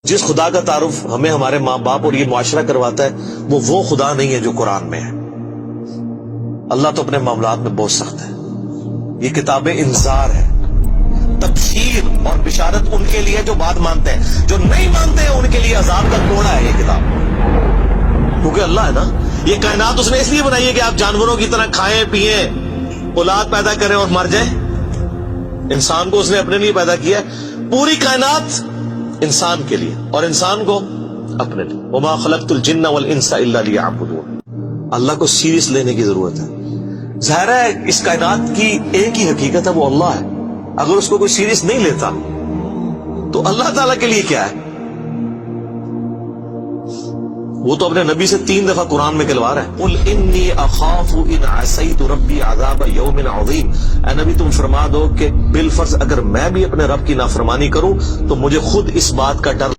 جس خدا کا تعارف ہمیں ہمارے ماں باپ اور یہ معاشرہ کرواتا ہے وہ خدا نہیں ہے جو قرآن میں ہے۔ اللہ تو اپنے معاملات میں بہت سخت ہے۔ یہ کتاب انذار ہے، تبشیر اور بشارت ان کے لیے جو بات مانتے ہیں، جو نہیں مانتے ہیں ان کے لیے عذاب کا کوڑا ہے یہ کتاب، کیونکہ اللہ ہے نا، یہ کائنات اس نے اس لیے بنائی ہے کہ آپ جانوروں کی طرح کھائیں پیئیں، اولاد پیدا کریں اور مر جائیں۔ انسان کو اس نے اپنے لیے پیدا کیا ہے، پوری کائنات انسان کے لیے اور انسان کو اپنے لیے۔ وما خلقت الجن والانس الا لیعبدون۔ اللہ کو سیریس لینے کی ضرورت ہے۔ ظاہر ہے اس کائنات کی ایک ہی حقیقت ہے، وہ اللہ ہے۔ اگر اس کو کوئی سیریس نہیں لیتا تو اللہ تعالیٰ کے لیے کیا ہے؟ وہ تو اپنے نبی سے 3 دفعہ قرآن میں کہلوا رہا ہے، قل انی اخاف ان عصیت ربی عذاب یوم عظیم۔ اے نبی تم فرما دو کہ بالفرض اگر میں بھی اپنے رب کی نافرمانی کروں تو مجھے خود اس بات کا ڈر